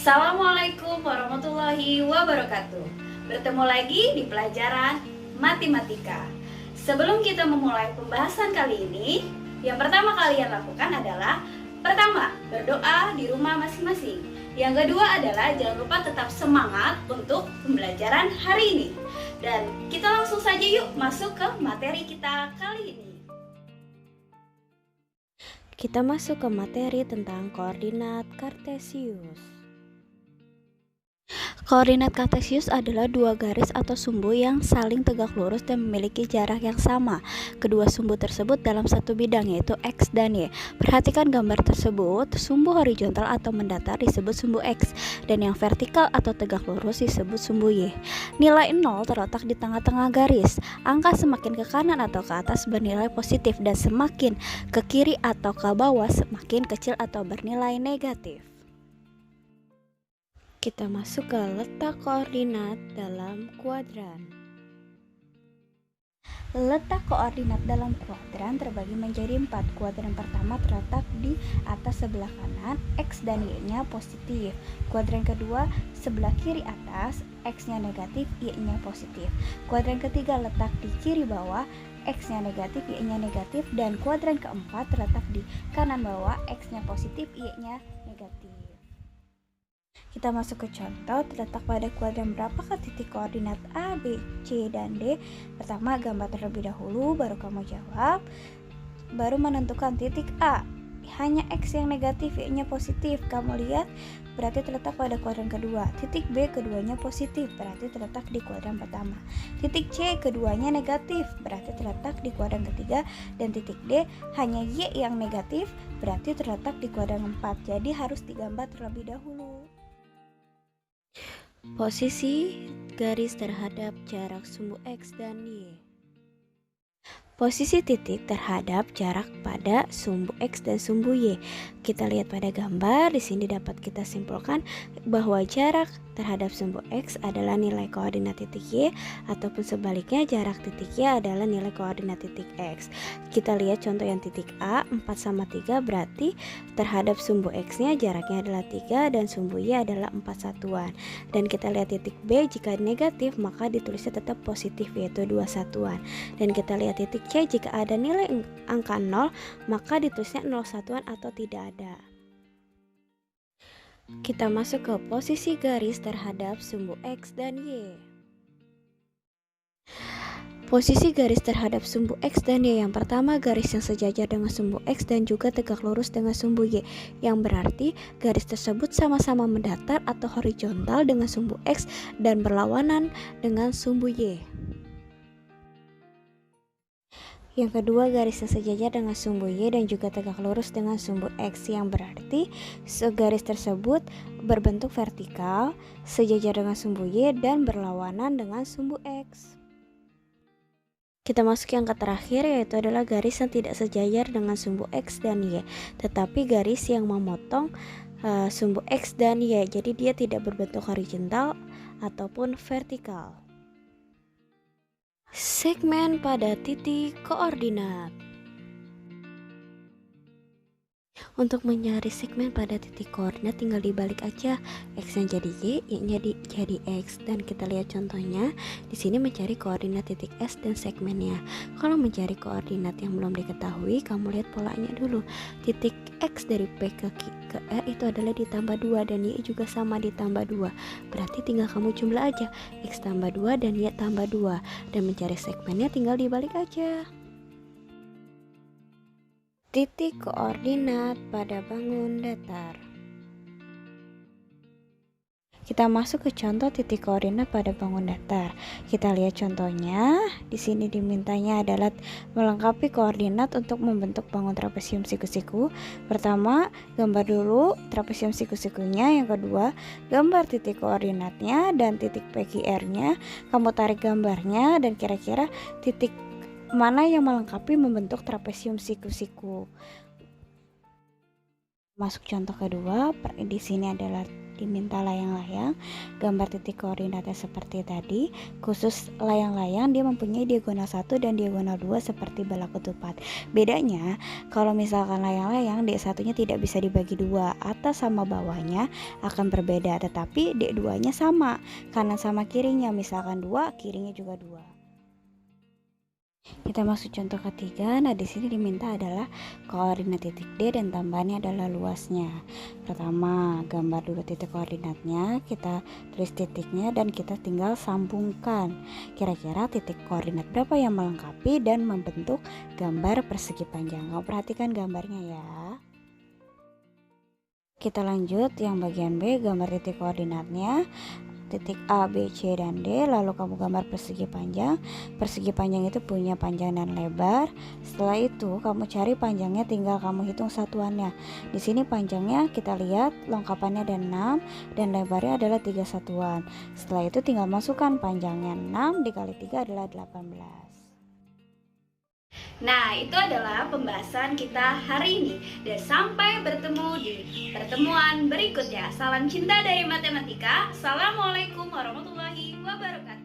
Assalamualaikum warahmatullahi wabarakatuh. Bertemu lagi di pelajaran matematika. Sebelum kita memulai pembahasan kali ini, yang pertama kalian lakukan adalah pertama, berdoa di rumah masing-masing. Yang kedua adalah jangan lupa tetap semangat untuk pembelajaran hari ini. Dan kita langsung saja yuk masuk ke materi kita kali ini. Kita masuk ke materi tentang koordinat kartesius. Koordinat kartesius adalah dua garis atau sumbu yang saling tegak lurus dan memiliki jarak yang sama. Kedua sumbu tersebut dalam satu bidang, yaitu X dan Y. Perhatikan gambar tersebut, sumbu horizontal atau mendatar disebut sumbu X, dan yang vertikal atau tegak lurus disebut sumbu Y. Nilai 0 terletak di tengah-tengah garis. Angka semakin ke kanan atau ke atas bernilai positif, dan semakin ke kiri atau ke bawah semakin kecil atau bernilai negatif. Kita masuk ke letak koordinat dalam kuadran. Letak koordinat dalam kuadran terbagi menjadi 4. Kuadran pertama terletak di atas sebelah kanan, X dan Y-nya positif. Kuadran kedua sebelah kiri atas, X-nya negatif, Y-nya positif. Kuadran ketiga letak di kiri bawah, X-nya negatif, Y-nya negatif. Dan kuadran keempat terletak di kanan bawah, X-nya positif, Y-nya negatif. Kita masuk ke contoh. Terletak pada kuadran berapakah titik koordinat A, B, C, dan D? Pertama, gambar terlebih dahulu, baru kamu jawab. Baru menentukan titik A, hanya X yang negatif, Y-nya positif. Kamu lihat, berarti terletak pada kuadran kedua. Titik B, keduanya positif, berarti terletak di kuadran pertama. Titik C, keduanya negatif, berarti terletak di kuadran ketiga. Dan titik D, hanya Y yang negatif, berarti terletak di kuadran 4. Jadi harus digambar terlebih dahulu. Posisi garis terhadap jarak sumbu X dan Y. Posisi titik terhadap jarak pada sumbu X dan sumbu Y. Kita lihat pada gambar, di sini dapat kita simpulkan bahwa jarak terhadap sumbu X adalah nilai koordinat titik Y, ataupun sebaliknya jarak titik Y adalah nilai koordinat titik X. Kita lihat contoh yang titik A, 4 sama 3, berarti terhadap sumbu X-nya jaraknya adalah 3 dan sumbu Y adalah 4 satuan. Dan kita lihat titik B, jika negatif maka ditulisnya tetap positif, yaitu 2 satuan. Dan kita lihat titik C, jika ada nilai angka 0 maka ditulisnya 0 satuan atau tidak ada. Kita masuk ke posisi garis terhadap sumbu X dan Y. Posisi garis terhadap sumbu X dan Y, yang pertama garis yang sejajar dengan sumbu X dan juga tegak lurus dengan sumbu Y, yang berarti garis tersebut sama-sama mendatar atau horizontal dengan sumbu X dan berlawanan dengan sumbu Y. Yang kedua, garis yang sejajar dengan sumbu Y dan juga tegak lurus dengan sumbu X, yang berarti garis tersebut berbentuk vertikal, sejajar dengan sumbu Y dan berlawanan dengan sumbu X. Kita masuk yang terakhir, yaitu adalah garis yang tidak sejajar dengan sumbu X dan Y, tetapi garis yang memotong sumbu X dan Y, jadi dia tidak berbentuk horizontal ataupun vertikal. Segmen pada titik koordinat. Untuk mencari segmen pada titik koordinat tinggal dibalik aja, X-nya jadi Y, Y-nya jadi X. Dan kita lihat contohnya, di sini mencari koordinat titik S dan segmennya. Kalau mencari koordinat yang belum diketahui, kamu lihat polanya dulu. Titik X dari P ke R itu adalah ditambah 2 dan Y juga sama ditambah 2. Berarti tinggal kamu jumlah aja, X tambah 2 dan Y tambah 2. Dan mencari segmennya tinggal dibalik aja. Titik koordinat pada bangun datar. Kita masuk ke contoh titik koordinat pada bangun datar. Kita lihat contohnya. Di sini dimintanya adalah melengkapi koordinat untuk membentuk bangun trapesium siku-siku. Pertama, gambar dulu trapesium siku-sikunya. Yang kedua, gambar titik koordinatnya dan titik PQR-nya. Kamu tarik gambarnya dan kira-kira titik mana yang melengkapi membentuk trapesium siku-siku. Masuk contoh kedua, di sini adalah diminta layang-layang, gambar titik koordinatnya seperti tadi. Khusus layang-layang dia mempunyai diagonal 1 dan diagonal 2 seperti bola ketupat. Bedanya, kalau misalkan layang-layang D1-nya tidak bisa dibagi dua, atas sama bawahnya akan berbeda, tetapi D2-nya sama, kanan sama kirinya, misalkan 2, kirinya juga 2. Kita masuk contoh ketiga. Nah, di sini diminta adalah koordinat titik D dan tambahannya adalah luasnya. Pertama, gambar dulu titik koordinatnya, kita tulis titiknya dan kita tinggal sambungkan. Kira-kira titik koordinat berapa yang melengkapi dan membentuk gambar persegi panjang. Kamu perhatikan gambarnya ya. Kita lanjut yang bagian B, gambar titik koordinatnya. Titik A, B, C, dan D. Lalu kamu gambar persegi panjang. Persegi panjang itu punya panjang dan lebar. Setelah itu kamu cari panjangnya, tinggal kamu hitung satuannya. Di sini panjangnya kita lihat lengkapannya ada 6 dan lebarnya adalah 3 satuan. Setelah itu tinggal masukkan panjangnya, 6 dikali 3 adalah 18. Nah, itu adalah pembahasan kita hari ini. Dan sampai bertemu di pertemuan berikutnya. Salam cinta dari matematika. Assalamualaikum warahmatullahi wabarakatuh.